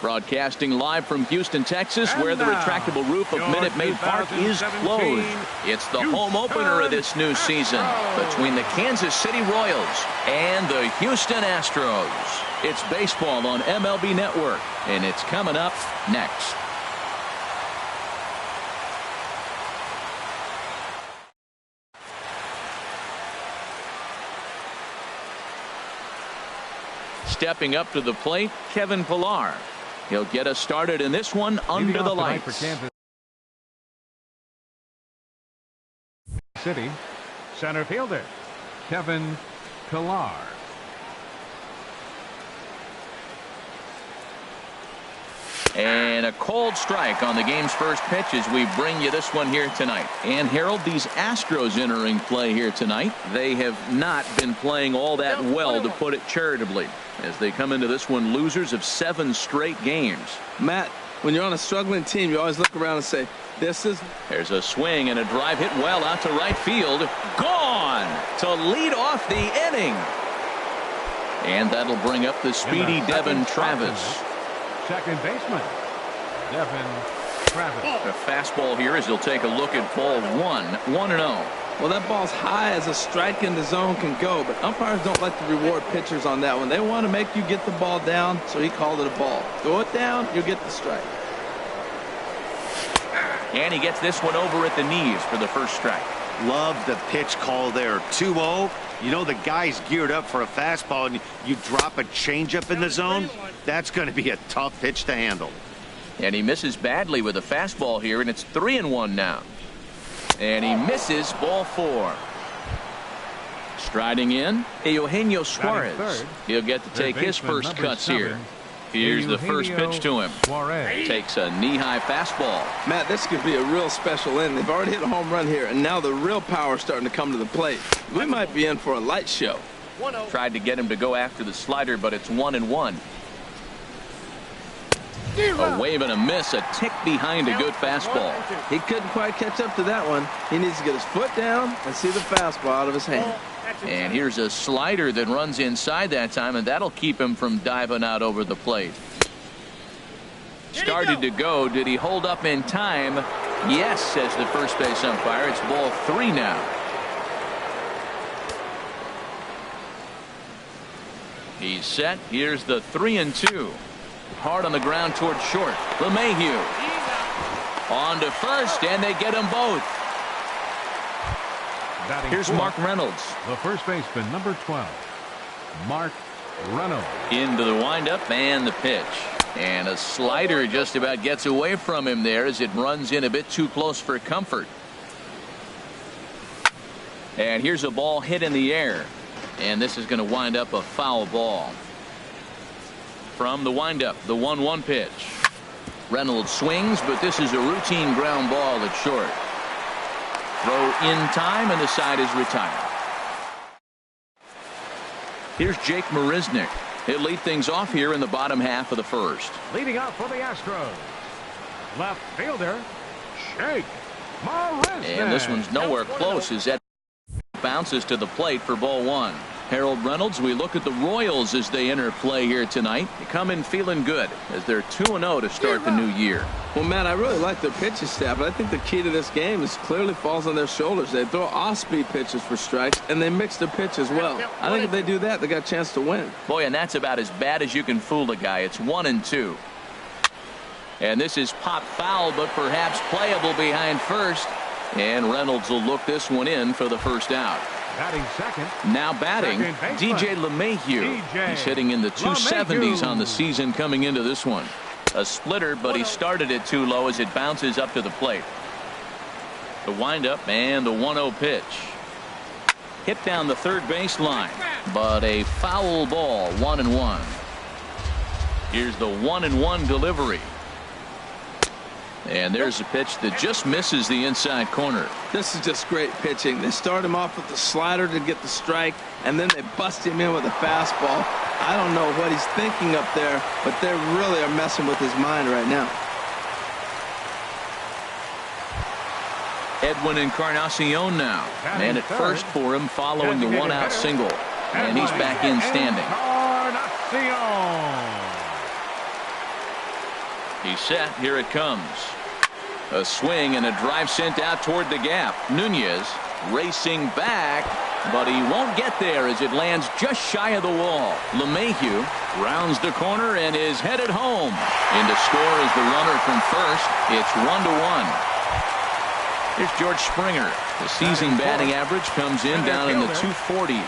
Broadcasting live from Houston, Texas, where the retractable roof of Minute Maid Park is closed. It's the home opener of this new season between the Kansas City Royals and the Houston Astros. It's baseball on MLB Network, and it's coming up next. Stepping up to the plate, Kevin Pillar. He'll get us started in this one under the lights. For Kansas City, center fielder Kevin Pillar. And a cold strike on the game's first pitch as we bring you this one here tonight. And Harold, these Astros entering play here tonight, they have not been playing all that well, to put it charitably, as they come into this one losers of 7 straight games. Matt, when you're on a struggling team, you always look around and say, this is... There's a swing and a drive hit well out to right field. Gone to lead off the inning. And that'll bring up the speedy Devin Travis. Second baseman, Devin Travis. A fastball here as he'll take a look at ball 1-0. Well, that ball's high as a strike in the zone can go, but umpires don't like to reward pitchers on that one. They want to make you get the ball down, so he called it a ball. Throw it down, you'll get the strike. And he gets this one over at the knees for the first strike. Love the pitch call there. 2-0. You know the guy's geared up for a fastball, and you drop a changeup in the zone. That's going to be a tough pitch to handle. And he misses badly with a fastball here, and it's 3-1 now. And he misses ball 4. Striding in, Eugenio Suarez. He'll get to take his first cuts here. Here's the first pitch to him. Takes a knee-high fastball. Matt, this could be a real special inning. They've already hit a home run here, and now the real power is starting to come to the plate. We might be in for a light show. Tried to get him to go after the slider, but it's 1-1. A wave and a miss, a tick behind a good fastball. He couldn't quite catch up to that one. He needs to get his foot down and see the fastball out of his hand. And here's a slider that runs inside that time, and that'll keep him from diving out over the plate. Started to go. Did he hold up in time? Yes, says the first base umpire. It's ball 3 now. He's set. Here's the 3-2. Hard on the ground towards short. LeMahieu on to first, and they get them both. Here's Mark Reynolds. The first baseman, number 12, Mark Reynolds. Into the windup and the pitch. And a slider just about gets away from him there as it runs in a bit too close for comfort. And here's a ball hit in the air. And this is going to wind up a foul ball. From the windup, the 1-1 pitch. Reynolds swings, but this is a routine ground ball at short. Throw in time, and the side is retired. Here's Jake Marisnick. He'll lead things off here in the bottom half of the first. Leading off for the Astros, left fielder Jake Marisnick. And this one's nowhere close as that bounces to the plate for ball 1. Harold Reynolds, we look at the Royals as they enter play here tonight. They come in feeling good as they're 2-0 to start the new year. Well, Matt, I really like their pitching staff, but I think the key to this game is clearly falls on their shoulders. They throw off-speed pitches for strikes, and they mix their pitch as well. I think if they do that, they got a chance to win. Boy, and that's about as bad as you can fool a guy. It's 1-2. And this is pop foul, but perhaps playable behind first. And Reynolds will look this one in for the first out. Batting second. Now batting, DJ LeMahieu. He's hitting in the 270s on the season coming into this one. A splitter, but he started it too low as it bounces up to the plate. The windup and the 1-0 pitch. Hit down the third baseline, but a foul ball, 1-1. Here's the 1-1 delivery. And there's a pitch that just misses the inside corner. This is just great pitching. They start him off with the slider to get the strike, and then they bust him in with a fastball. I don't know what he's thinking up there, but they really are messing with his mind right now. Edwin Encarnacion now. Man at first for him following the one-out single. And he's back in standing. He's set. Here it comes. A swing and a drive sent out toward the gap. Nunez racing back, but he won't get there as it lands just shy of the wall. LeMahieu rounds the corner and is headed home. In to score is the runner from first. It's 1-1. Here's George Springer. The season batting average comes in down in the 240s.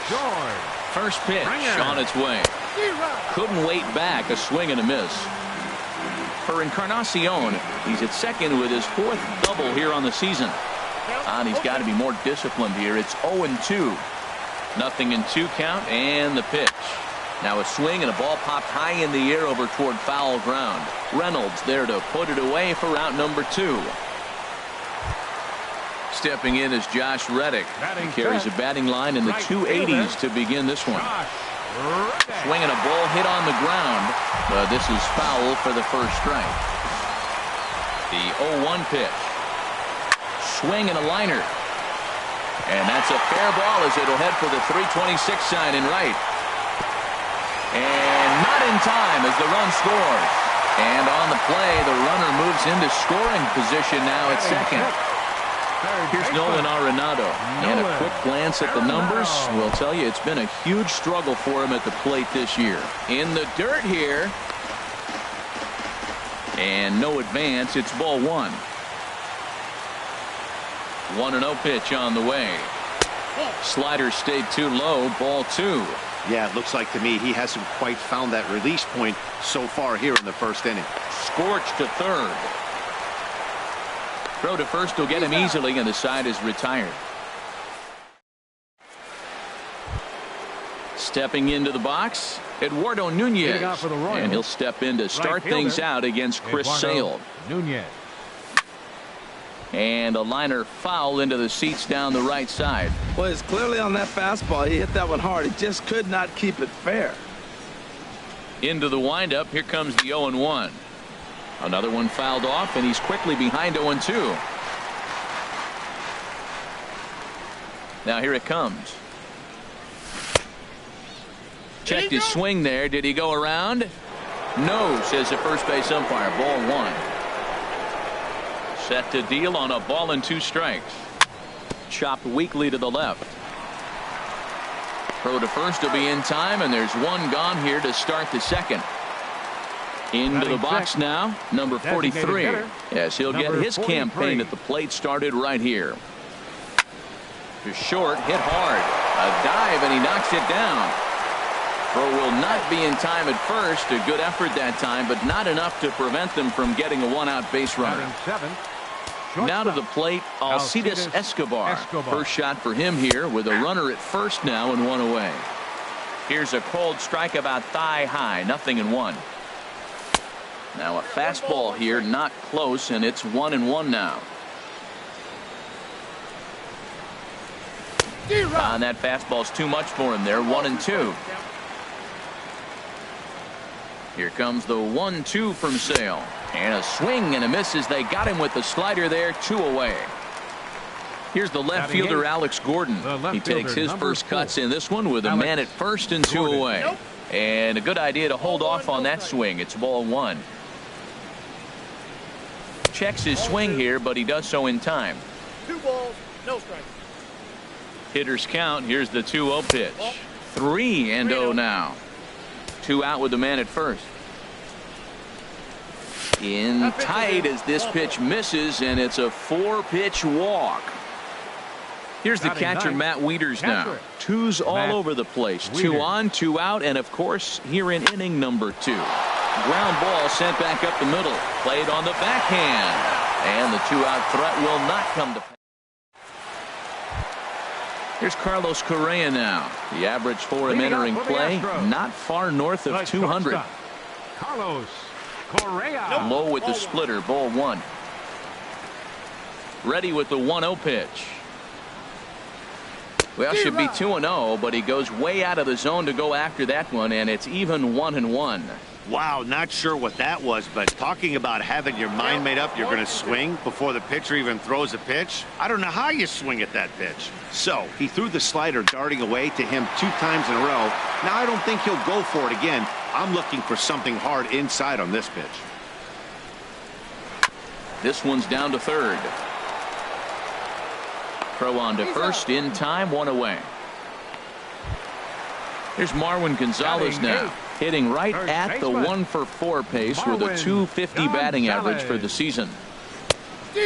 First pitch on its way. Couldn't wait back. A swing and a miss. For Encarnacion, he's at second with his 4th double here on the season. And he's got to be more disciplined here. It's 0-2. Nothing in 2 count, and the pitch. Now a swing and a ball popped high in the air over toward foul ground. Reynolds there to put it away for out number 2. Stepping in is Josh Reddick. He carries a batting line in the 280s to begin this one. Swinging a ball hit on the ground, but this is foul for the first strike. The 0-1 pitch. Swing and a liner. And that's a fair ball as it'll head for the 326 sign in right. And not in time as the run scores. And on the play, the runner moves into scoring position now at second. Here's Nolan Arenado, and a quick glance at the numbers will tell you it's been a huge struggle for him at the plate this year. In the dirt here, and no advance. It's ball 1. 1-0 pitch on the way. Slider stayed too low. Ball 2. Yeah, it looks like to me he hasn't quite found that release point so far here in the first inning. Scorched to third. Throw to first will get him easily, and the side is retired. Stepping into the box, Eduardo Nunez, and he'll step in to start things out against Chris Sale. Nunez. And a liner foul into the seats down the right side. Well, it's clearly on that fastball. He hit that one hard. He just could not keep it fair. Into the windup. Here comes the 0-1. Another one fouled off, and he's quickly behind 0-2. Now here it comes. Checked his swing there. Did he go around? No, says the first base umpire. Ball 1. Set to deal on a ball and 2 strikes. Chopped weakly to the left. Throw to first will be in time, and there's one gone here to start the second. Into the box now, number 43. Yes, he'll get his campaign at the plate started right here. To short, hit hard. A dive, and he knocks it down. Throw will not be in time at first. A good effort that time, but not enough to prevent them from getting a 1-out base runner. Now to the plate, Alcides Escobar. First shot for him here with a runner at first now and 1 away. Here's a cold strike about thigh high, 0-1. Now a fastball here, not close, and it's 1-1 now. And that fastball's too much for him there, 1-2. Here comes the 1-2 from Sale. And a swing and a miss as they got him with the slider there, 2 away. Here's the left fielder, Alex Gordon. He takes his first cuts in this one with a man at first and 2 away. And a good idea to hold off on that swing. It's ball 1. Checks his swing here, but he does so in time. 2 balls, no strikes. Hitters count. Here's the 2-0 pitch. 3-0 now. 2 out with the man at first. In tight as this pitch misses, and it's a 4-pitch walk. Here's the catcher, Matt Wieters now. 2s all over the place. 2 on, 2 out, and of course here in inning number 2. Ground ball sent back up the middle. Played on the backhand. And the 2-out threat will not come to pass. Here's Carlos Correa now. The average for him entering play, not far north of 200. Carlos Correa. Low with the splitter, ball 1. Ready with the 1-0 pitch. Well, should be 2-0, but he goes way out of the zone to go after that one, and it's even 1-1. Wow, not sure what that was, but talking about having your mind made up you're going to swing before the pitcher even throws a pitch. I don't know how you swing at that pitch. So he threw the slider darting away to him 2 times in a row. Now I don't think he'll go for it again. I'm looking for something hard inside on this pitch. This one's down to third. Throw on to first in time, one away. Here's Marwin Gonzalez now, hitting right at the 1-for-4 pace with a .250 batting average for the season.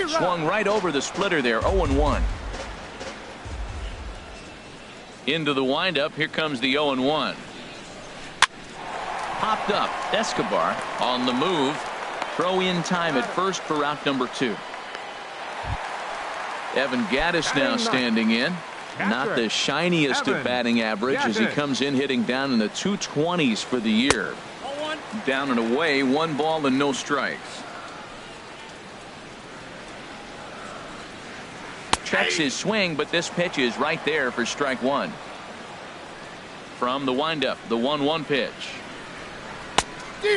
Swung right over the splitter there, 0-1. Into the windup, here comes the 0-1. Popped up, Escobar on the move. Throw in time at first for out number 2. Evan Gattis now standing in. Not the shiniest of batting average as he comes in hitting down in the 220s for the year. Down and away, 1 ball and no strikes. Checks his swing, but this pitch is right there for strike 1. From the windup, the 1-1 pitch.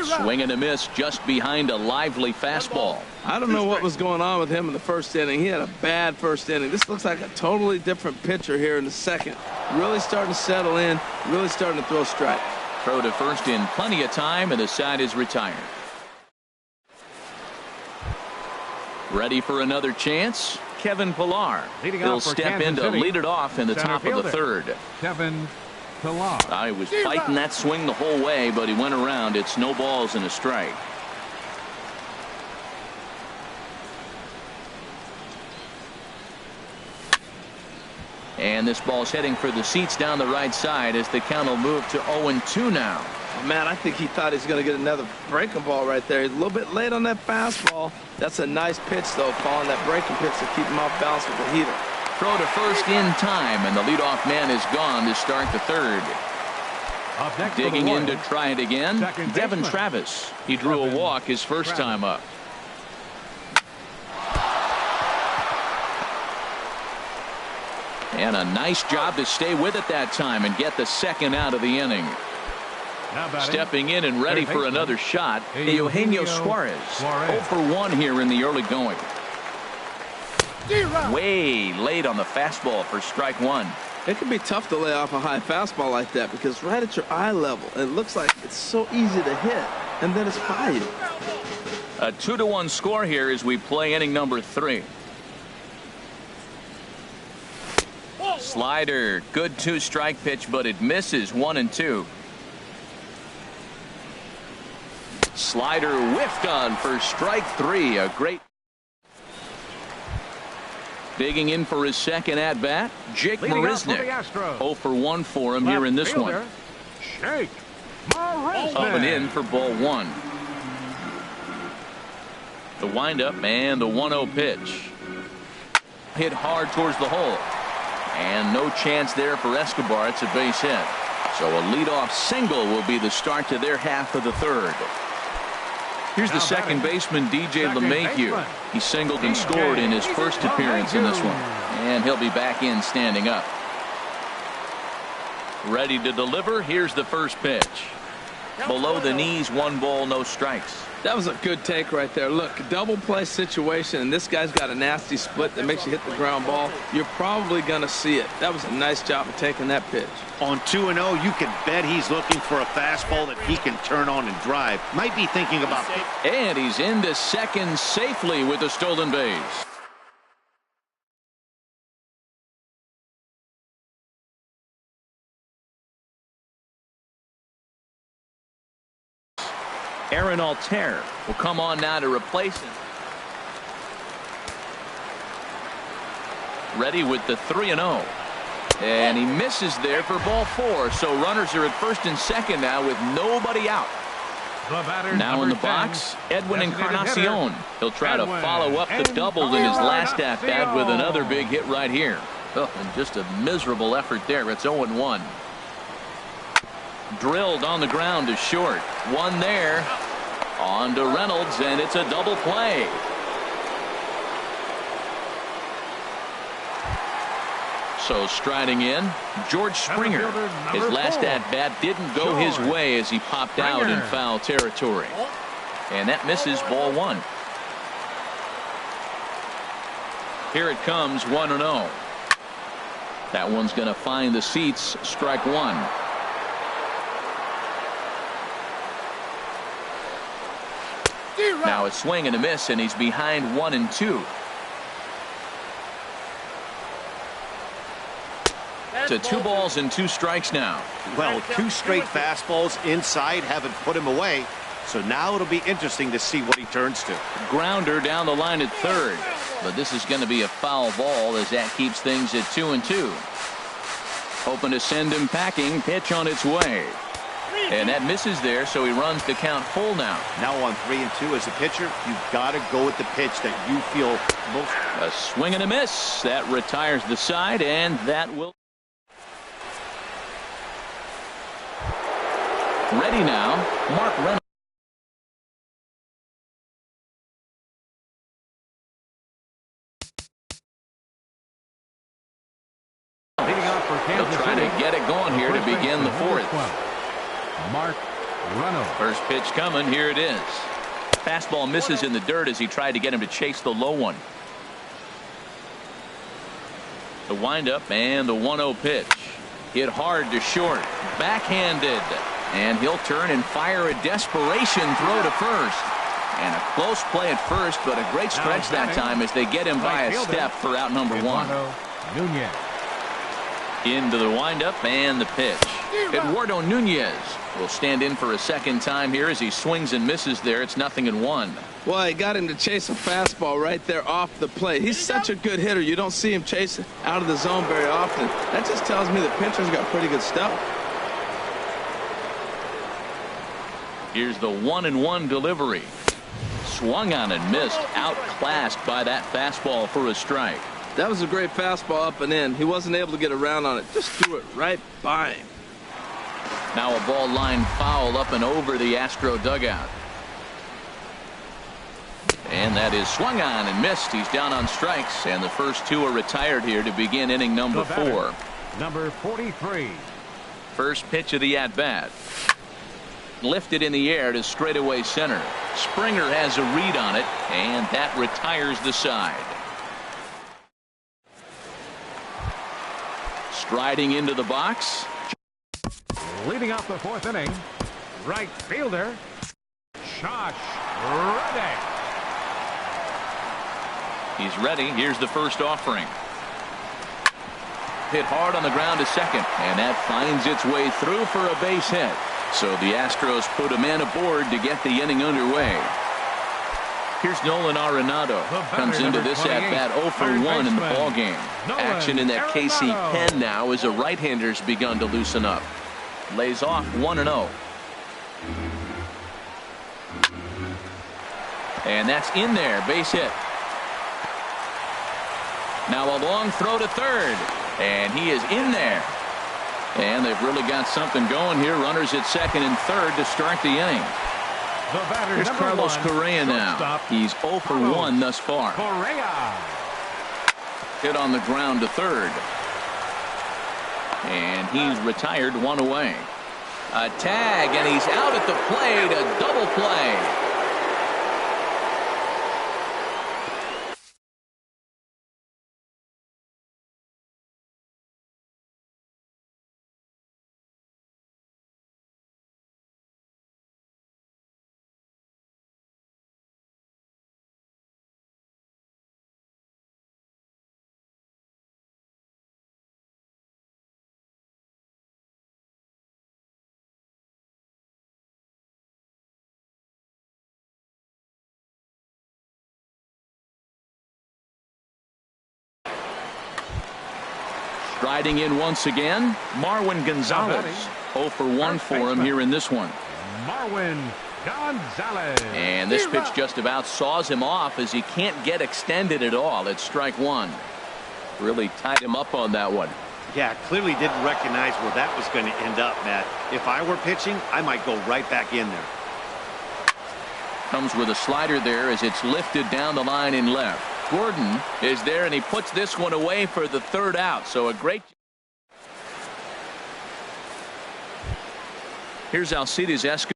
Swing and a miss just behind a lively fastball. I don't know what was going on with him in the first inning. He had a bad first inning. This looks like a totally different pitcher here in the second. Really starting to settle in, really starting to throw strikes. Throw to first in plenty of time, and the side is retired. Ready for another chance? Kevin Pillar. He'll step in to lead it off in the top of the third. Kevin Pillar. I was fighting that swing the whole way, but he went around. It's no balls and a strike. And this ball's heading for the seats down the right side as the count will move to 0-2 now. Oh, man, I think he thought he was going to get another breaking ball right there. He's a little bit late on that fastball. That's a nice pitch, though, calling that breaking pitch to keep him off balance with the heater. Throw to first in time, and the leadoff man is gone to start the third. Digging in to try it again, Devin Travis. He drew a walk his first time up. And a nice job to stay with it that time and get the second out of the inning. Stepping in and ready for another shot, Eugenio Suarez. 0-for-1 here in the early going. Way late on the fastball for strike 1. It can be tough to lay off a high fastball like that because right at your eye level, it looks like it's so easy to hit, and then it's by you. A 2-1 score here as we play inning number 3. Slider, good 2-strike pitch, but it misses 1-2. Slider whiffed on for strike 3. A great. Digging in for his second at bat, Jake Marisnick. 0-for-1 for him here in this one. Up and in for ball 1. The windup and the 1-0 pitch. Hit hard towards the hole. And no chance there for Escobar. It's a base hit. So a leadoff single will be the start to their half of the third. Here's the second baseman, DJ LeMahieu. He singled and scored in his first appearance in this one. And he'll be back in standing up. Ready to deliver. Here's the first pitch. Below the knees, 1 ball, no strikes. That was a good take right there. Look, double play situation, and this guy's got a nasty split that makes you hit the ground ball. You're probably going to see it. That was a nice job of taking that pitch. On 2-0, you can bet he's looking for a fastball that he can turn on and drive. Might be thinking about it. And he's into second safely with a stolen base. Aaron Altair will come on now to replace him. Ready with the 3-0. And he misses there for ball 4. So runners are at first and second now with nobody out. Now in the box, Edwin Encarnacion. He'll try to follow up the double in his last at-bat with another big hit right here. Oh, and just a miserable effort there. It's 0-1. Drilled on the ground to short. One there. On to Reynolds, and it's a double play. So striding in, George Springer. His last at-bat didn't go his way as he popped out in foul territory. And that misses ball 1. Here it comes, 1-0. That one's going to find the seats, strike 1. Now a swing and a miss, and he's behind 1-2. To 2 balls and 2 strikes now. Well, 2 straight fastballs inside haven't put him away. So now it'll be interesting to see what he turns to. Grounder down the line at third. But this is going to be a foul ball as that keeps things at 2-2. Hoping to send him packing. Pitch on its way. And that misses there, so he runs the count full now. Now on 3-2 as a pitcher, you've got to go with the pitch that you feel most. A swing and a miss. That retires the side, and that will. Ready now, Mark Reynolds. He'll try to get it going here to begin the 4th. Mark Reynolds. First pitch coming. Here it is. Fastball misses in the dirt as he tried to get him to chase the low one. The windup and the 1-0 pitch. Hit hard to short. Backhanded. And he'll turn and fire a desperation throw to first. And a close play at first, but a great stretch that time as they get him by a step for out number 1. Nunez. Into the windup and the pitch. Eduardo Nunez will stand in for a second time here as he swings and misses there. It's 0-1. Well, he got him to chase a fastball right there off the plate. He's such a good hitter. You don't see him chase out of the zone very often. That just tells me the pitcher's got pretty good stuff. Here's the 1-1 delivery. Swung on and missed. Outclassed by that fastball for a strike. That was a great fastball up and in. He wasn't able to get around on it. Just threw it right by him. Now a ball line foul up and over the Astro dugout. And that is swung on and missed. He's down on strikes, and the first 2 are retired here to begin inning number 4. Number 43. First pitch of the at-bat. Lifted in the air to straightaway center. Springer has a read on it, and that retires the side. Striding into the box. Leading off the 4th inning, right fielder, Josh Reddick. He's ready. Here's the first offering. Hit hard on the ground to second, and that finds its way through for a base hit. So the Astros put a man aboard to get the inning underway. Here's Nolan Arenado. Comes into this at-bat 0 for 1 in the ballgame. Action in that KC pen now as a right-hander's begun to loosen up. Lays off 1-0. And that's in there. Base hit. Now a long throw to third. And he is in there. And they've really got something going here. Runners at second and third to start the inning. Here's Carlos Correa now. He's 0 for 1 thus far. Correa. Hit on the ground to third. And he's retired 1 away. A tag, and he's out at the plate. A double play. Striding in once again, Marwin Gonzalez. 0 for 1 for him here in this one. Marwin Gonzalez. And this pitch just about saws him off as he can't get extended at all. It's strike 1. Really tied him up on that one. Yeah, clearly didn't recognize where that was going to end up, Matt. If I were pitching, I might go right back in there. Comes with a slider there as it's lifted down the line in left. Gordon is there, and he puts this one away for the third out. So a great. Here's Alcides Escobar.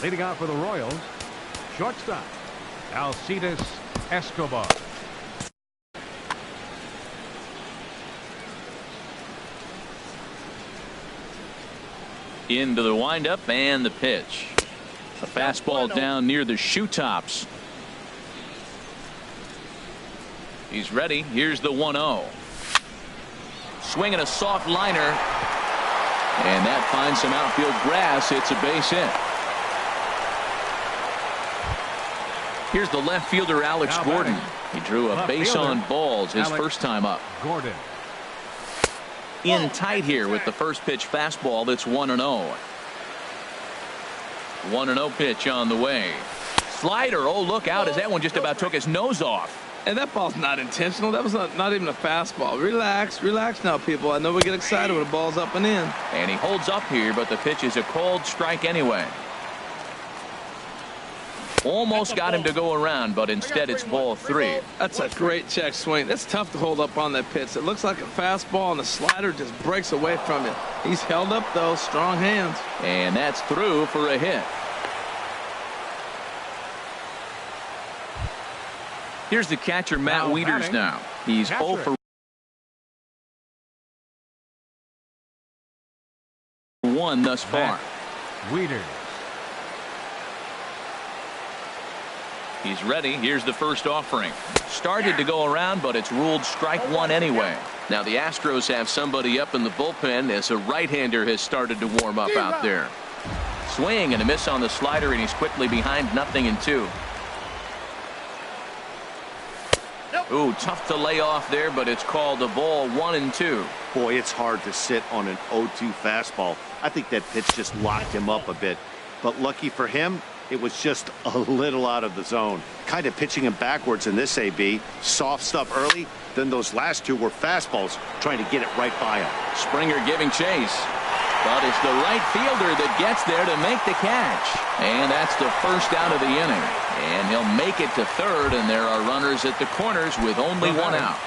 Leading out for the Royals, shortstop, Alcides Escobar. Into the windup and the pitch. A fastball down near the shoe tops. He's ready. Here's the 1-0. Swinging a soft liner. And that finds some outfield grass. It's a base hit. Here's the left fielder, Alex Gordon. He drew a base on balls his first time up. Gordon. In tight here with the first pitch fastball. That's 1-0. 1-0 pitch on the way. Slider. Oh, look out as that one just about took his nose off. And that ball's not intentional. That was not even a fastball. Relax now, people. I know we get excited when the ball's up and in. And he holds up here, but the pitch is a called strike anyway. Almost got him to go around, but instead it's ball 3. That's a great check swing. That's tough to hold up on that pitch. It looks like a fastball, and the slider just breaks away from it. He's held up, though. Strong hands. And that's through for a hit. Here's the catcher, Matt Wieters now. He's 0 for 1 thus far. Wieters. He's ready. Here's the first offering. Started to go around, but it's ruled strike 1 anyway. Now the Astros have somebody up in the bullpen as a right-hander has started to warm up out there. Swing and a miss on the slider, and he's quickly behind 0-2. Ooh, tough to lay off there, but it's called a ball. 1-2. Boy, it's hard to sit on an 0-2 fastball. I think that pitch just locked him up a bit. But lucky for him, it was just a little out of the zone. Kind of pitching him backwards in this AB. Soft stuff early, then those last two were fastballs, trying to get it right by him. Springer giving chase. But it's the right fielder that gets there to make the catch. And that's the first out of the inning. And he'll make it to third, and there are runners at the corners with only 1 out.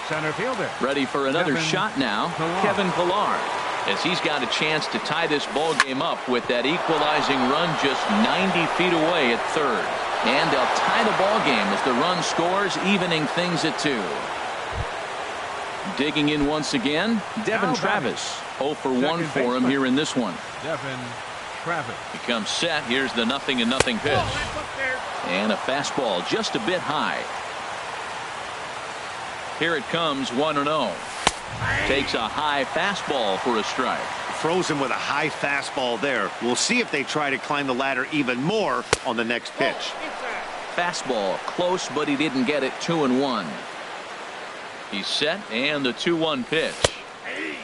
Center fielder. Ready for another shot now, Kevin Pillar, as he's got a chance to tie this ball game up with that equalizing run just 90 feet away at third. And they'll tie the ball game as the run scores, evening things at 2. Digging in once again, Devin Travis. 0 for 1 for him here in this one. Devin Travis. He comes set. Here's the 0-0 pitch. And a fastball just a bit high. Here it comes, 1-0. Takes a high fastball for a strike. Froze him with a high fastball there. We'll see if they try to climb the ladder even more on the next pitch. Fastball close, but he didn't get it. 2-1. He's set, and the 2-1 pitch.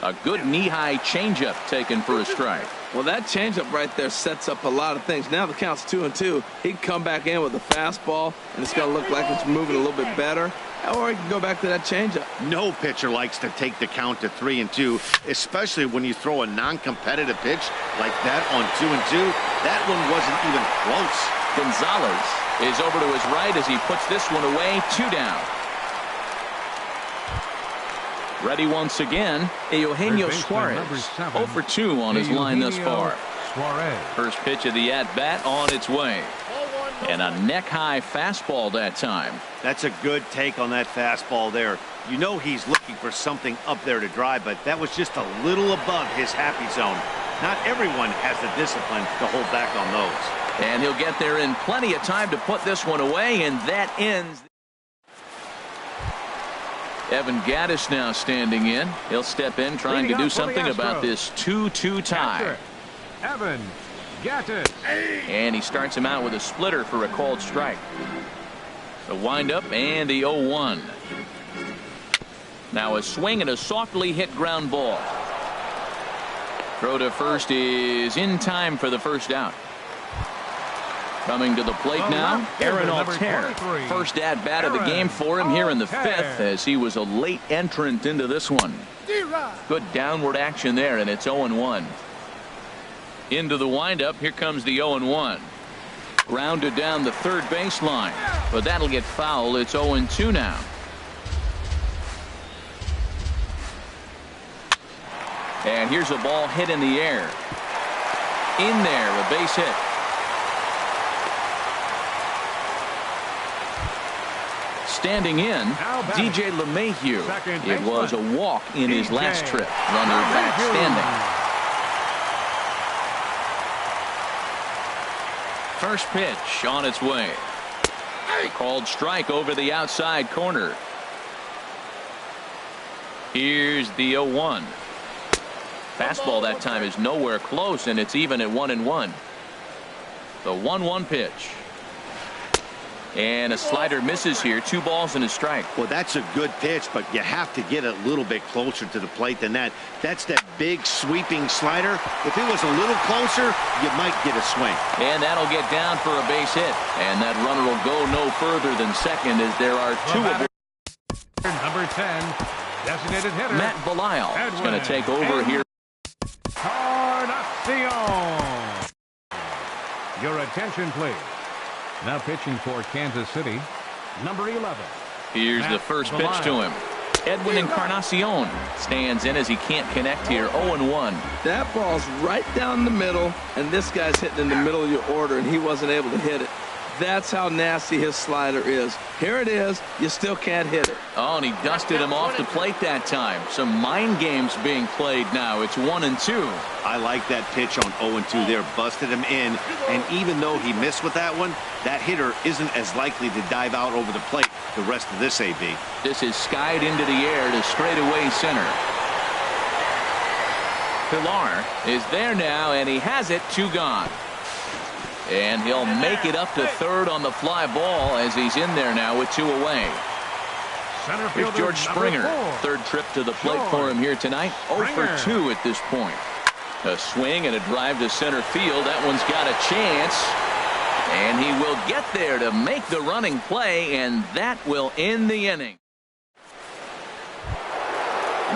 A good knee-high changeup taken for a strike. Well, that changeup right there sets up a lot of things. Now the count's 2-2. He can come back in with a fastball, and it's going to look like it's moving a little bit better. Or he can go back to that changeup. No pitcher likes to take the count to 3-2, especially when you throw a non-competitive pitch like that on 2-2. That one wasn't even close. Gonzalez is over to his right as he puts this one away. 2 down. Ready once again, Eugenio Suarez. 0 for 2 on his line thus far. First pitch of the at-bat on its way. And a neck-high fastball that time. That's a good take on that fastball there. You know he's looking for something up there to drive, but that was just a little above his happy zone. Not everyone has the discipline to hold back on those. And he'll get there in plenty of time to put this one away, and that ends. Evan Gattis now standing in. He'll step in trying to do something about this 2-2 tie. Evan Gattis. And he starts him out with a splitter for a called strike. The windup and the 0-1. Now a swing and a softly hit ground ball. Throw to first is in time for the first out. Coming to the plate now, Aaron Altair. First at-bat of the game for him here in the 5th, as he was a late entrant into this one. Good downward action there, and it's 0-1. Into the windup, here comes the 0-1. Grounded down the third baseline, but that'll get foul. It's 0-2 now. And here's a ball hit in the air. In there, a base hit. Standing in, DJ LeMahieu. It was a walk in his last trip. Runner back standing. First pitch on its way. A called strike over the outside corner. Here's the 0-1. Fastball that time is nowhere close, and it's even at 1-1. The 1-1 pitch. And a slider misses here. 2 balls and a strike. Well, that's a good pitch, but you have to get a little bit closer to the plate than that. That's that big sweeping slider. If it was a little closer, you might get a swing. And that'll get down for a base hit. And that runner will go no further than second as there are 2 of them. Number 10, designated hitter Matt Belisle is going to take over here. Encarnacion. Your attention, please. Now pitching for Kansas City, number 11. Here's Matt the first pitch Belisle. to him. Edwin Encarnacion stands in as he can't connect here. 0-1. That ball's right down the middle, and this guy's hitting in the middle of your order, and he wasn't able to hit it. That's how nasty his slider is. Here it is. You still can't hit it. Oh, and he dusted him off the plate that time. Some mind games being played now. It's 1-2. I like that pitch on 0-2 there. Busted him in, and even though he missed with that one, that hitter isn't as likely to dive out over the plate the rest of this AB. This is skied into the air to straightaway center. Pilar is there now, and he has it. 2 gone. And he'll make it up to third on the fly ball as he's in there now with 2 away. Here's George Springer. 3rd trip to the plate for him here tonight. 0 for 2 at this point. A swing and a drive to center field. That one's got a chance. And he will get there to make the running play, and that will end the inning.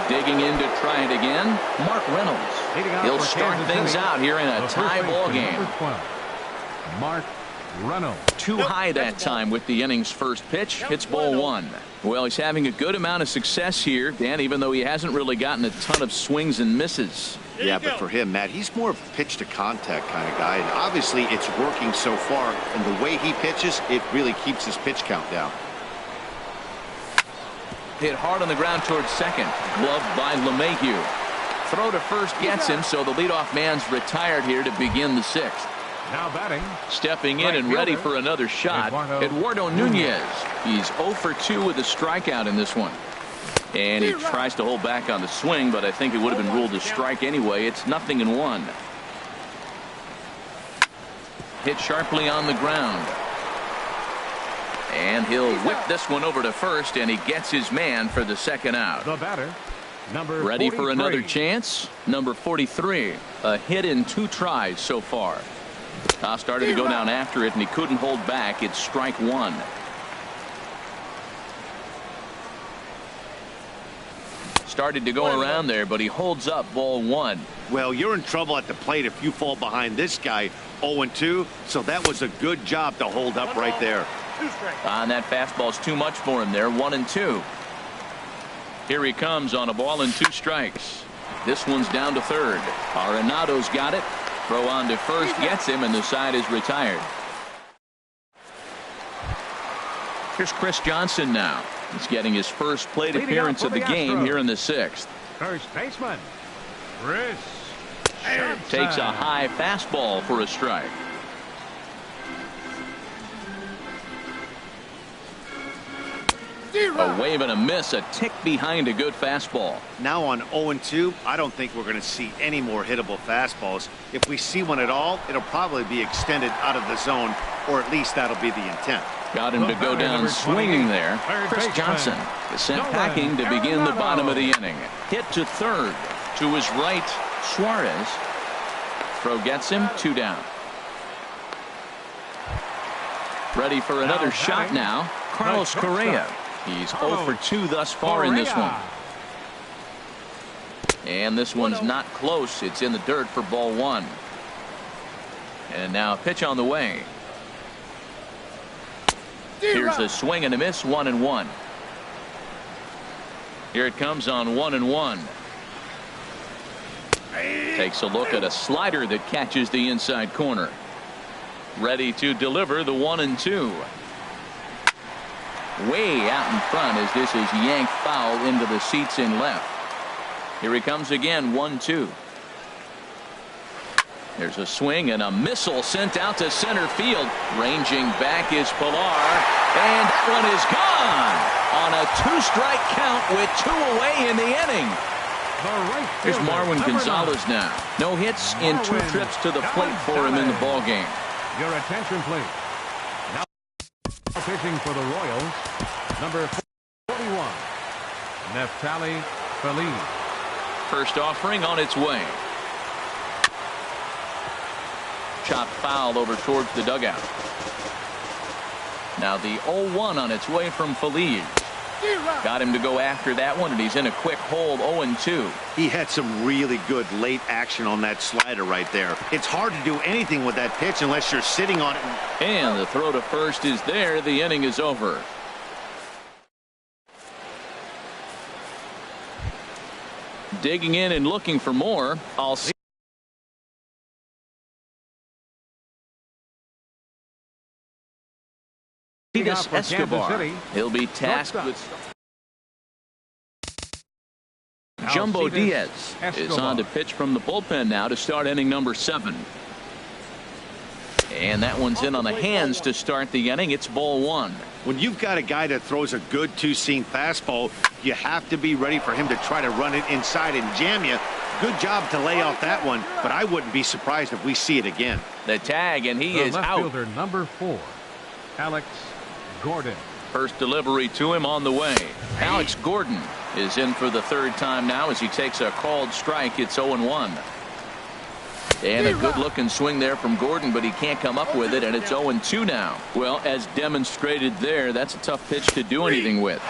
Digging in to try it again, Mark Reynolds. He'll start things out here in a tie ball game. Mark Reynolds. Too high that time with the inning's first pitch. It's ball 1. Well, he's having a good amount of success here, Dan, even though he hasn't really gotten a ton of swings and misses. Yeah, but for him, Matt, he's more of a pitch to contact kind of guy, and obviously it's working so far, and the way he pitches, it really keeps his pitch count down. Hit hard on the ground towards second. Gloved by LeMahieu. Throw to first gets him, so the leadoff man's retired here to begin the 6th. Now batting. Stepping in and ready for another shot, Eduardo Nunez. He's 0 for 2 with a strikeout in this one. And he tries to hold back on the swing, but I think it would have been ruled a strike anyway. It's 0-1. Hit sharply on the ground. And he'll whip this one over to first, and he gets his man for the 2nd out. The batter, number Ready 43. for another chance? Number 43. A hit in 2 tries so far. Started to go down after it, and he couldn't hold back. It's strike 1. Started to go around there, but he holds up ball 1. Well, you're in trouble at the plate if you fall behind this guy 0-2, so that was a good job to hold up right there. And that fastball's too much for him there. 1-2. Here he comes on a ball and 2 strikes. This one's down to third. Arenado's got it. Throw on to first gets him, and the side is retired. Here's Chris Johnson now. He's getting his first plate appearance of the game here in the 6th. First baseman, Chris Johnson. Takes a high fastball for a strike. A wave and a miss, a tick behind a good fastball. Now on 0-2, I don't think we're going to see any more hittable fastballs. If we see one at all, it'll probably be extended out of the zone, or at least that'll be the intent. Got him to go down swinging there. Chris Johnson is sent packing to begin the bottom of the inning. Hit to third. To his right, Suarez. Throw gets him. 2 down. Ready for another shot now. Carlos Correa. He's 0 for 2 thus far in this one. And this one's not close. It's in the dirt for ball 1. And now a pitch on the way. Here's a swing and a miss. 1-1. Here it comes on 1-1. Takes a look at a slider that catches the inside corner. Ready to deliver the 1-2. way out in front as this is yanked foul into the seats in left. Here he comes again, 1-2. There's a swing and a missile sent out to center field. Ranging back is Pilar, and that one is gone on a 2-strike count with 2 away in the inning. Here's Marwin Gonzalez now. No hits in 2 trips to the plate for him in the ball game. Your attention, please. Now pitching for the Royals, number 41, Neftali Feliz. First offering on its way. Chopped foul over towards the dugout. Now the 0-1 on its way from Feliz. Got him to go after that one, and he's in a quick hold, 0-2. He had some really good late action on that slider right there. It's hard to do anything with that pitch unless you're sitting on it. And the throw to first is there. The inning is over. Digging in and looking for more. I'll see. Escobar. He'll be tasked with. Jumbo Diaz is on to pitch from the bullpen now to start inning number 7. And that one's in on the hands to start the inning. It's ball 1. When you've got a guy that throws a good 2-seam fastball, you have to be ready for him to try to run it inside and jam you. Good job to lay out that one, but I wouldn't be surprised if we see it again. The tag, and he is out. Left fielder number 4, Alex Gordon. First delivery to him on the way. Alex Gordon is in for the 3rd time now as he takes a called strike. It's 0-1. And a good-looking swing there from Gordon, but he can't come up with it, and it's 0-2 now. Well, as demonstrated there, that's a tough pitch to do anything with.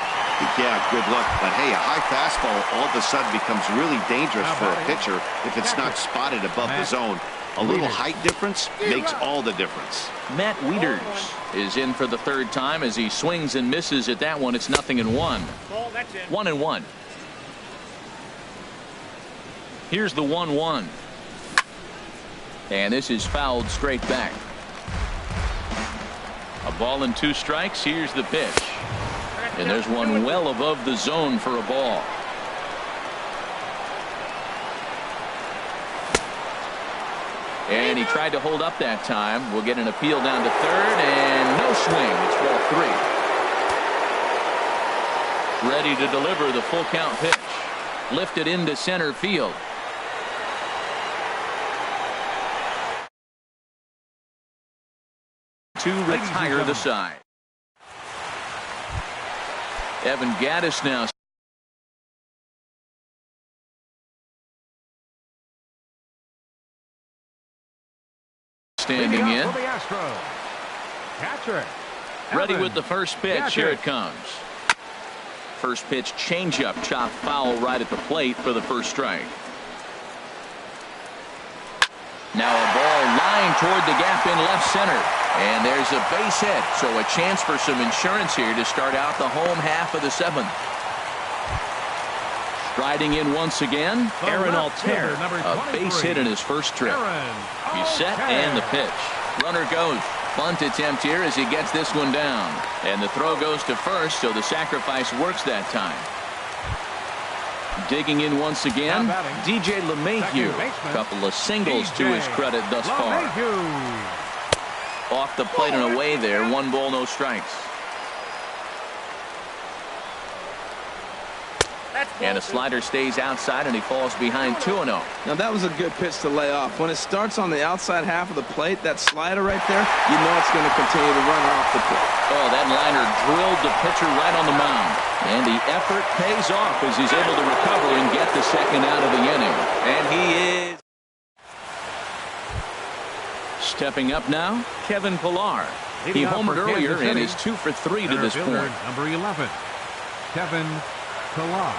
Yeah, good luck. But, hey, a high fastball all of a sudden becomes really dangerous for a pitcher if it's not spotted above the zone. A little height difference makes all the difference. Matt Wieters is in for the 3rd time as he swings and misses at that one. It's 0-1. 1-1. Here's the 1-1. And this is fouled straight back. A ball and 2 strikes. Here's the pitch. And there's one well above the zone for a ball. And he tried to hold up that time. We'll get an appeal down to 3rd, and no swing. It's ball 3. Ready to deliver the full count pitch. Lifted into center field. To retire the side. Evan Gattis now standing in. Ready with the first pitch. Here it comes. First pitch changeup, chopped foul right at the plate for the first strike. Now a ball lined toward the gap in left center. And there's a base hit, so a chance for some insurance here to start out the home half of the 7th. Striding in once again, Aaron Altair, a base hit in his first trip. He's set and the pitch. Runner goes. Bunt attempt here as he gets this one down. And the throw goes to first, so the sacrifice works that time. Digging in once again, DJ LeMahieu. Couple of singles to his credit thus far. Off the plate and away there. 1 ball, no strikes. And a slider stays outside, and he falls behind 2-0. Now that was a good pitch to lay off. When it starts on the outside half of the plate, that slider right there, you know it's going to continue to run off the plate. Oh, that liner drilled the pitcher right on the mound. And the effort pays off as he's able to recover and get the 2nd out of the inning. And he is stepping up now, Kevin Pilar. He homered earlier and is 2 for 3 to this point. Number 11, Kevin Pilar.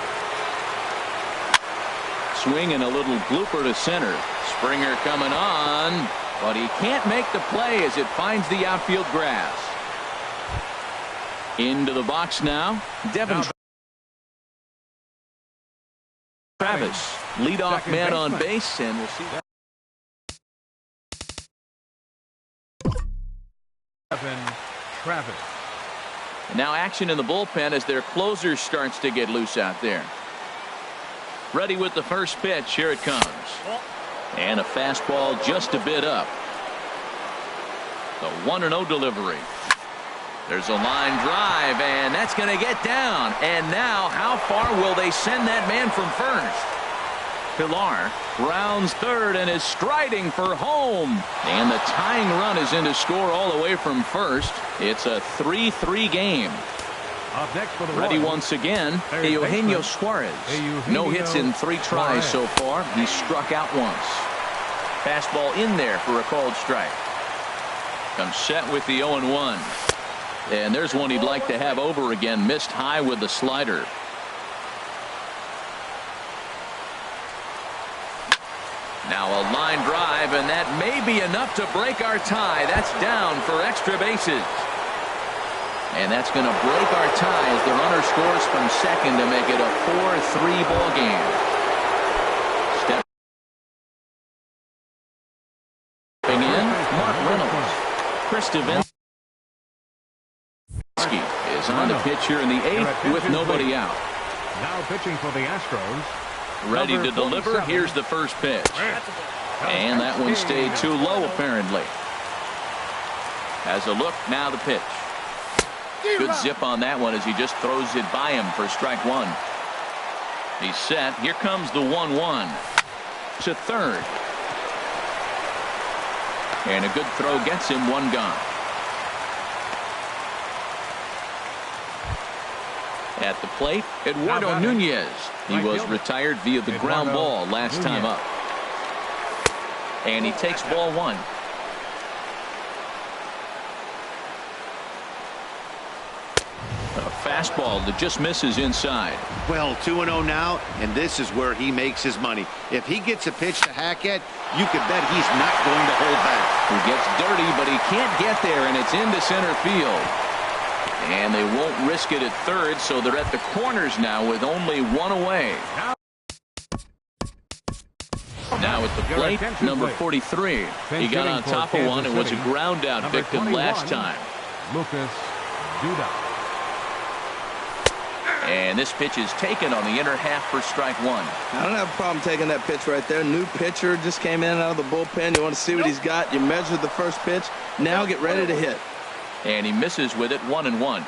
Swing and a little blooper to center. Springer coming on, but he can't make the play as it finds the outfield grass. Into the box now, Devin Travis, leadoff man on base, and we'll see that. Devin Travis. Now action in the bullpen as their closer starts to get loose out there. Ready with the first pitch. Here it comes. And a fastball just a bit up. The 1-0 delivery. There's a line drive, and that's going to get down. And now, how far will they send that man from first? Pilar rounds third and is striding for home. And the tying run is in to score all the way from first. It's a 3-3 game. Up next for the Ready Royals, once again, Eugenio Eugenio Suarez. No hits in 3 tries so far. He struck out once. Fastball in there for a called strike. Comes set with the 0-1. And there's one he'd like to have over again. Missed high with the slider. Now a line drive, and that may be enough to break our tie. That's down for extra bases. And that's going to break our tie as the runner scores from second to make it a 4-3 ball game. Stepping in, Mark Reynolds. Chris Devinsky is on the pitch here in the 8th with nobody out. now pitching for the Astros. Ready to deliver. Here's the first pitch. And that one stayed too low, apparently. Has a look, now the pitch. Good zip on that one as he just throws it by him for strike one. He's set. Here comes the 1-1 to third. And a good throw gets him one gone. At the plate, Eduardo Nunez. He was retired via the ground ball last time up. And he takes ball one. A fastball that just misses inside. Well, 2-0 now, and this is where he makes his money. If he gets a pitch to hack at, you can bet he's not going to hold back. He gets dirty, but he can't get there, and it's into center field. And they won't risk it at third, so they're at the corners now with only one away. Now at the plate, number 43. He got on top of one and was a ground out victim last time. Lucas Duda. And this pitch is taken on the inner half for strike one. I don't have a problem taking that pitch right there. New pitcher just came in out of the bullpen. You want to see what he's got. You measure the first pitch. Now get ready to hit. And he misses with it, 1-1.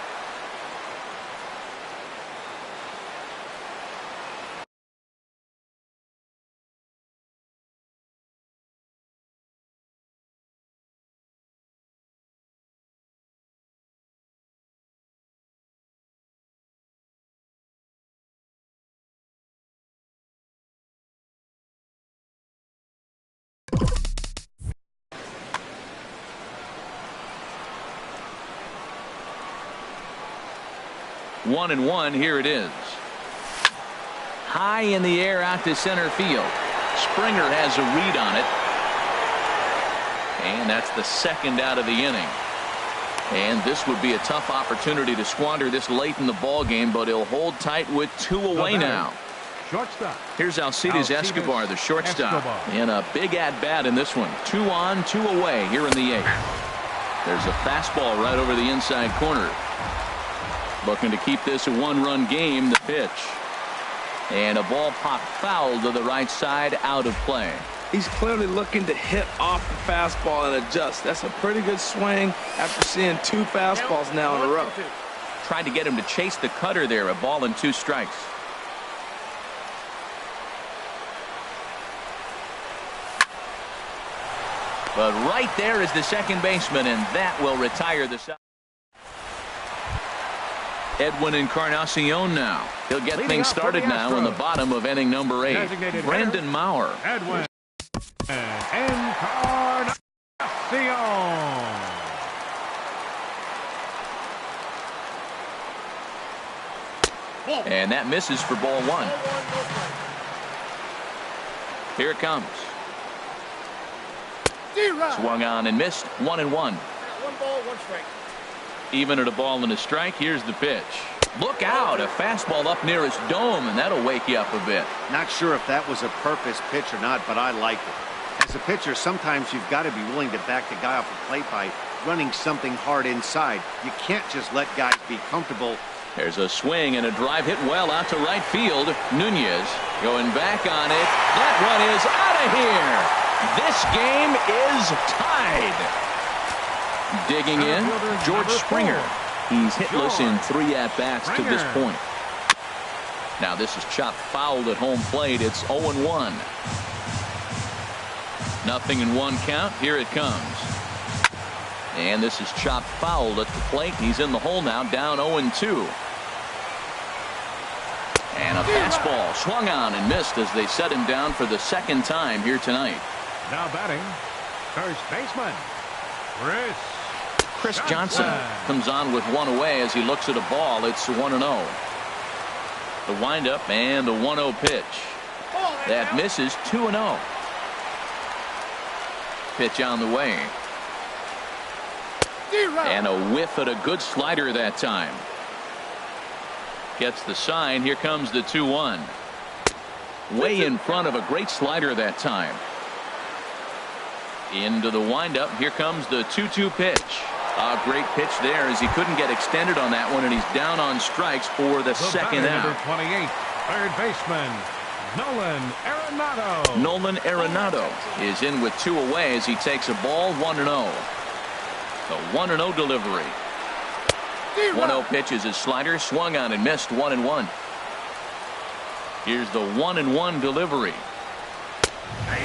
One and one, here it is. High in the air out to center field. Springer has a read on it. And that's the second out of the inning. And this would be a tough opportunity to squander this late in the ball game, but he'll hold tight with two away now. Shortstop. Here's Alcides Escobar, the shortstop. And a big at-bat in this one. 2 on, 2 away here in the 8th. There's a fastball right over the inside corner. Looking to keep this a one-run game, the pitch. And a ball popped foul to the right side, out of play. He's clearly looking to hit off the fastball and adjust. That's a pretty good swing after seeing 2 fastballs now in a row. Tried to get him to chase the cutter there, a ball and 2 strikes. But right there is the second baseman, and that will retire the side. Edwin Encarnacion now. He'll get things started now in the bottom of inning number 8. Brandon Maurer. Edwin Encarnacion. And that misses for ball 1. Here it comes. Swung on and missed. 1-1. 1 ball, 1 strike. Even at a ball and a strike. Here's the pitch. Look out, a fastball up near his dome, and that'll wake you up a bit. Not sure if that was a purpose pitch or not, but I like it. As a pitcher, sometimes you've got to be willing to back the guy off the plate by running something hard inside. You can't just let guys be comfortable. There's a swing and a drive hit well out to right field. Nunez going back on it. That one is out of here. This game is tied. Digging in, George Springer. He's hitless in 3 at-bats to this point. Now this is chopped fouled at home plate. It's 0-1. Nothing in 1 count. Here it comes. And this is chopped fouled at the plate. He's in the hole now, down 0-2. And a fastball swung on and missed as they set him down for the 2nd time here tonight. Now batting, first baseman, Chris Johnson comes on with 1 away as he looks at a ball. It's 1-0. The windup and the 1-0 pitch. That misses. 2-0. Pitch on the way. And a whiff at a good slider that time. Gets the sign. Here comes the 2-1. Way in front of a great slider that time. Into the windup. Here comes the 2-2 pitch. A great pitch there as he couldn't get extended on that one, and he's down on strikes for the second out. Number 28, third baseman, Nolan Arenado. Nolan Arenado is in with 2 away as he takes a ball. 1-0. The 1-0 delivery. 1-0 pitch is his slider, swung on and missed. 1-1. Here's the 1-1 delivery.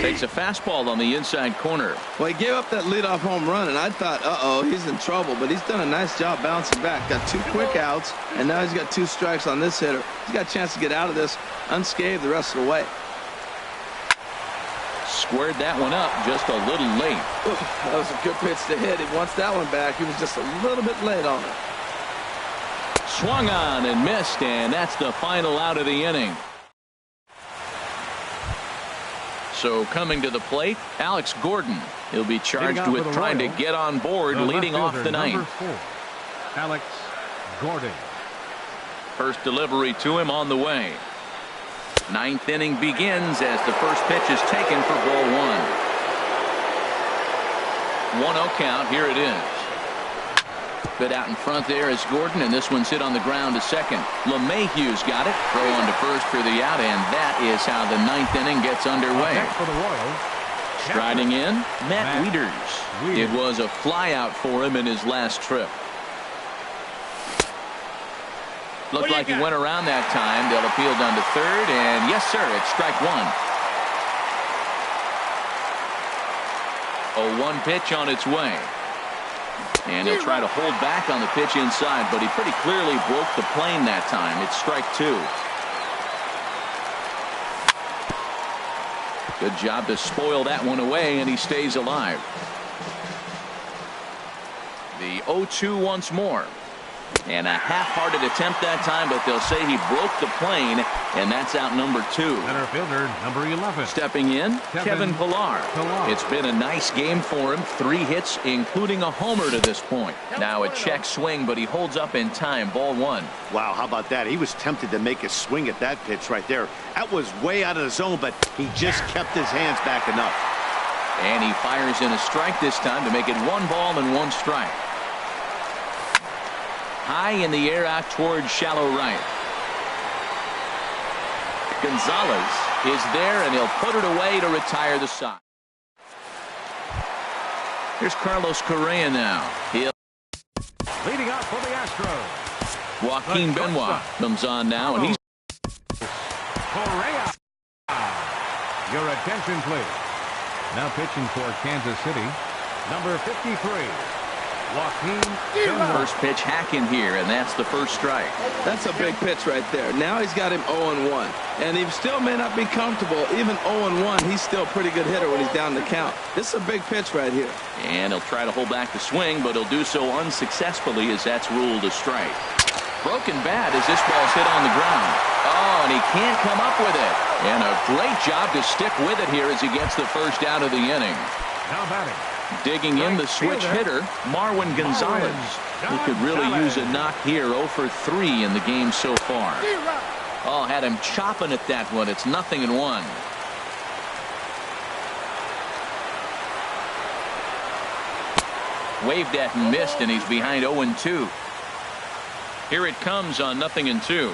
Takes a fastball on the inside corner. Well, he gave up that leadoff home run, and I thought, uh-oh, he's in trouble. But he's done a nice job bouncing back. Got 2 quick outs, and now he's got 2 strikes on this hitter. He's got a chance to get out of this unscathed the rest of the way. Squared that one up just a little late. Oof, that was a good pitch to hit. He wants that one back. He was just a little bit late on it. Swung on and missed, and that's the final out of the inning. So coming to the plate, Alex Gordon. He'll be charged with trying to get on board, leading off the ninth. Alex Gordon. First delivery to him on the way. 9th inning begins as the first pitch is taken for ball 1. 1-0 count. Here it is. Bit out in front there is Gordon, and this one's hit on the ground to second. LeMahieu's got it. Throw on to first for the out, and that is how the 9th inning gets underway. For the Royals, striding in, Matt Wieters. It was a flyout for him in his last trip. Looked like he went around that time. They'll appeal down to third, and yes, sir, it's strike 1. 0-1 pitch on its way. And he'll try to hold back on the pitch inside, but he pretty clearly broke the plane that time. It's strike 2. Good job to spoil that one away, and he stays alive. The 0-2 once more. And a half-hearted attempt that time, but they'll say he broke the plane, and that's out number 2. Center fielder, number 11. Stepping in, Kevin Pillar. It's been a nice game for him. 3 hits, including a homer to this point. Now a check swing, but he holds up in time. Ball 1. Wow, how about that? He was tempted to make a swing at that pitch right there. That was way out of the zone, but he just kept his hands back enough. And he fires in a strike this time to make it 1 ball and 1 strike. High in the air out towards shallow right. Gonzalez is there, and he'll put it away to retire the side. Here's Carlos Correa now. He'll leading up for the Astros. Joaquin Benoit comes on now, and he's Correa. Your attention, please. Now pitching for Kansas City, number 53. First pitch hacking here, and that's the first strike. That's a big pitch right there. Now he's got him 0-1, and he still may not be comfortable. Even 0-1, he's still a pretty good hitter when he's down the count. This is a big pitch right here. And he'll try to hold back the swing, but he'll do so unsuccessfully as that's ruled a strike. Broken bat as this ball's hit on the ground. Oh, and he can't come up with it. And a great job to stick with it here as he gets the first out of the inning. Now batting. Digging in the switch hitter, Marwin Gonzalez. He could really use a knock here. 0 for 3 in the game so far. Oh, had him chopping at that one. It's 0-1. Waved at and missed, and he's behind 0-2. Here it comes on 0-2.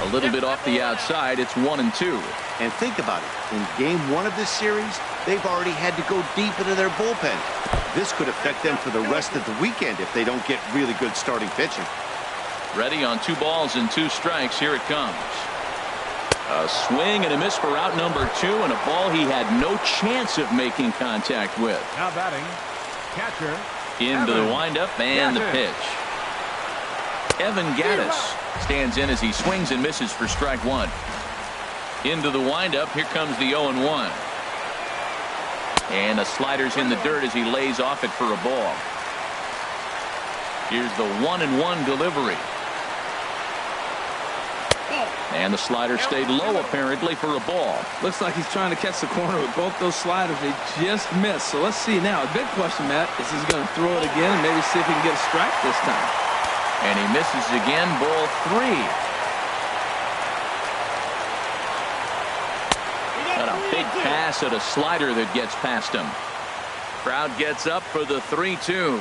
A little bit off the outside. It's 1-2. And think about it. In game 1 of this series, they've already had to go deep into their bullpen. This could affect them for the rest of the weekend if they don't get really good starting pitching. Ready on 2 balls and 2 strikes. Here it comes. A swing and a miss for out number 2, and a ball he had no chance of making contact with. Now batting, catcher. Into the windup and the pitch. Evan Gaddis stands in as he swings and misses for strike 1. Into the windup. Here comes the 0-1. And a slider's in the dirt as he lays off it for a ball. Here's the 1-1 delivery. And the slider stayed low apparently for a ball. Looks like he's trying to catch the corner with both those sliders. They just missed. So let's see now. The big question, Matt, is he's going to throw it again and maybe see if he can get a strike this time. And he misses again. Ball 3. And a big pass at a slider that gets past him. Crowd gets up for the 3-2.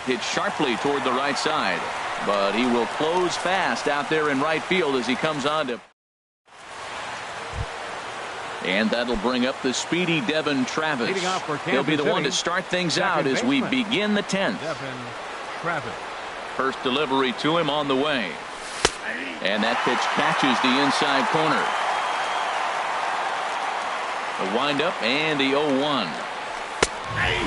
Hit sharply toward the right side. But he will close fast out there in right field as he comes on to. And that'll bring up the speedy Devin Travis. He'll be the one to start things out as we begin the 10th. Devin Travis. First delivery to him on the way. And that pitch catches the inside corner. The windup and the 0-1.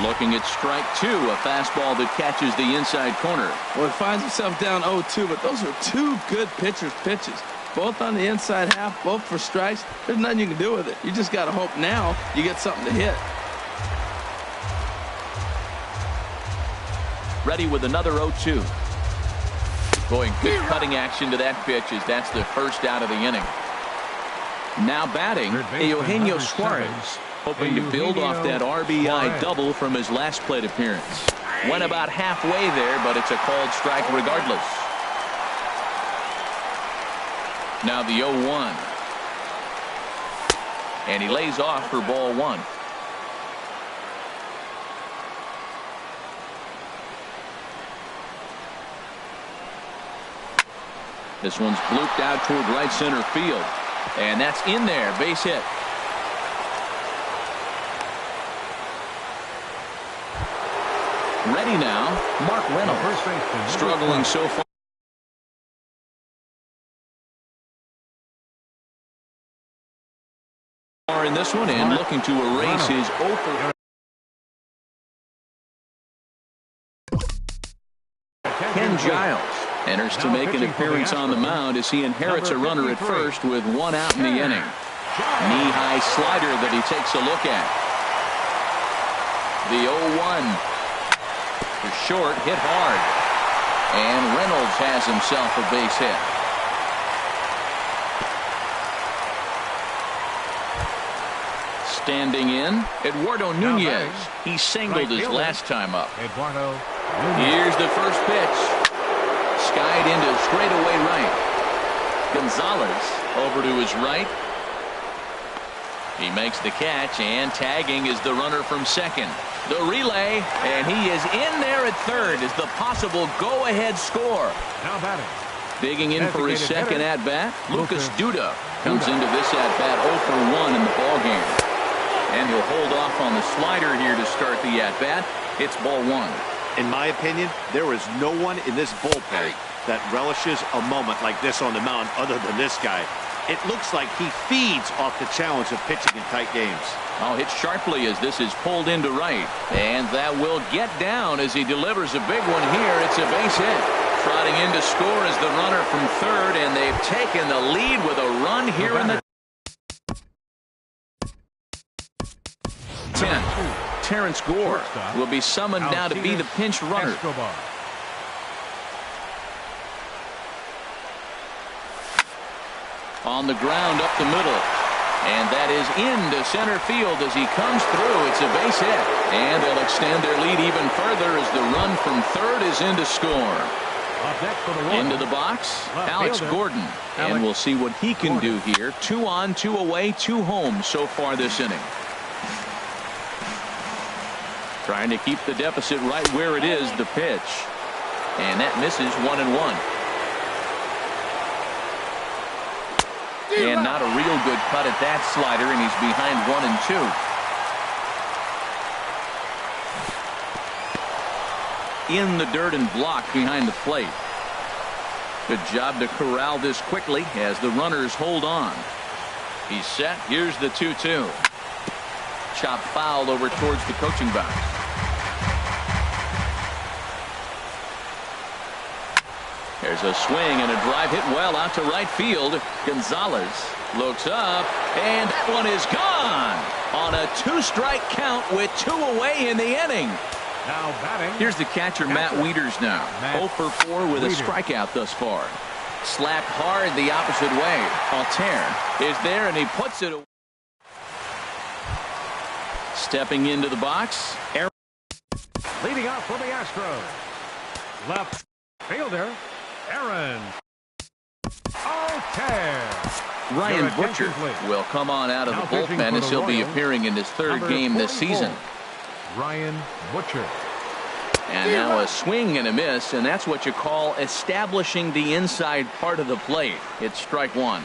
Looking at strike 2, a fastball that catches the inside corner. Well, he finds himself down 0-2, but those are 2 good pitchers' pitches. Both on the inside half, both for strikes. There's nothing you can do with it. You just got to hope now you get something to hit. Ready with another 0-2. Boy, good cutting action to that pitch as that's the first out of the inning. Now batting, Eugenio Suarez. Hoping to build off that RBI double from his last plate appearance. Went about halfway there, but it's a called strike regardless. Now the 0-1. And he lays off for ball 1. This one's blooped out toward right center field. And that's in there. Base hit. Ready now, Mark Reynolds. Struggling so far in this one and looking to erase his opener. Ken Giles enters to make an appearance on the mound as he inherits a runner at first with 1 out in the inning. Knee-high slider that he takes a look at. The 0-1. Short, hit hard. And Reynolds has himself a base hit. Standing in, Eduardo Nunez. He singled his last time up. Here's the first pitch. Skied into straightaway right. Gonzalez over to his right. He makes the catch, and tagging is the runner from second. The relay, and he is in there at third as the possible go-ahead score. Now batting. Digging in for his second at-bat, Lucas Duda comes into this at-bat 0 for 1 in the ballgame. And he'll hold off on the slider here to start the at-bat. It's ball 1. In my opinion, there is no one in this bullpen that relishes a moment like this on the mound other than this guy. It looks like he feeds off the challenge of pitching in tight games. Oh, hit sharply as this is pulled into right. And that will get down as he delivers a big one here. It's a base hit. Trotting in to score is the runner from third, and they've taken the lead with a run here in the 10th. Terrence Gore will be summoned now to be the pinch runner. On the ground up the middle. And that is into center field as he comes through. It's a base hit. And they'll extend their lead even further as the run from third is in to score. Into the box, Alex Gordon. And we'll see what he can do here. 2 on, 2 away, 2 home so far this inning. Trying to keep the deficit right where it is, the pitch. And that misses 1-1. And not a real good cut at that slider, and he's behind 1-2. In the dirt and blocked behind the plate. Good job to corral this quickly as the runners hold on. He's set. Here's the 2-2. Chop foul over towards the coaching box. There's a swing and a drive hit well out to right field. Gonzalez looks up, and that one is gone on a 2-strike count with 2 away in the inning. Now batting. Here's the catcher, Matt Wieters now. 0 for 4 with a strikeout thus far. Slapped hard the opposite way. Altair is there, and he puts it away. Stepping into the box. Aaron. Leading off for the Astros. Left fielder, Aaron Altair. Ryan Butcher will come on out of the bullpen as he'll be appearing in his 3rd game this season. Ryan Butcher. And now a swing and a miss, and that's what you call establishing the inside part of the plate. It's strike 1.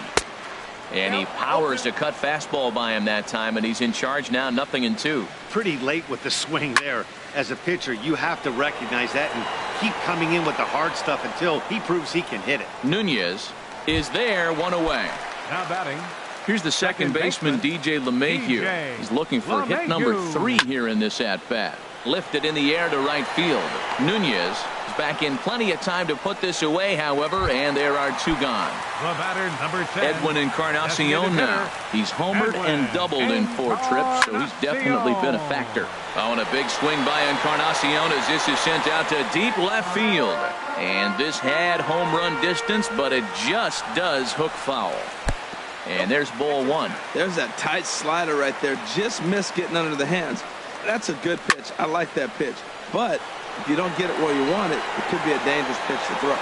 And he powers a cut fastball by him that time, and he's in charge now, 0-2. Pretty late with the swing there. As a pitcher, you have to recognize that and keep coming in with the hard stuff until he proves he can hit it. Nunez is there, 1 away. Now batting. Here's the second baseman, DJ LeMahieu. He's looking for hit number 3 here in this at-bat. Lifted in the air to right field. Nunez is back in plenty of time to put this away, however, and there are 2 gone. The batter, number 10. Edwin Encarnacion now. He's homered and doubled in 4 trips, so he's definitely been a factor. Oh, and a big swing by Encarnacion as this is sent out to deep left field. And this had home run distance, but it just does hook foul. And there's ball 1. There's that tight slider right there. Just missed getting under the hands. That's a good pitch. I like that pitch. But if you don't get it where you want it, it could be a dangerous pitch to throw.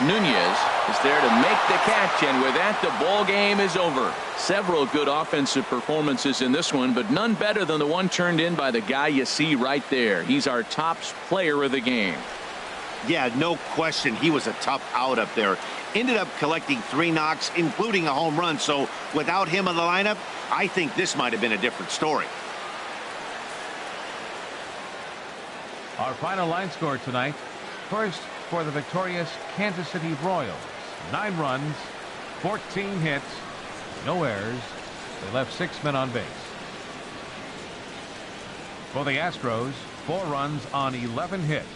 Nunez is there to make the catch, and with that, the ball game is over. Several good offensive performances in this one, but none better than the one turned in by the guy you see right there. He's our top player of the game. Yeah, no question. He was a tough out up there. Ended up collecting 3 knocks, including a home run. So without him in the lineup, I think this might have been a different story. Our final line score tonight. First, for the victorious Kansas City Royals. 9 runs, 14 hits, no errors. They left 6 men on base. For the Astros, 4 runs on 11 hits,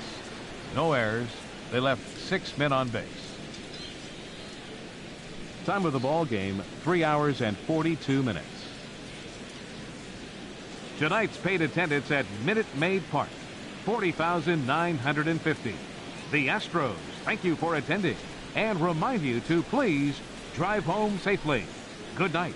no errors. They left 6 men on base. Time of the ball game, 3 hours and 42 minutes. Tonight's paid attendance at Minute Maid Park, 40,950. The Astros thank you for attending and remind you to please drive home safely. Good night.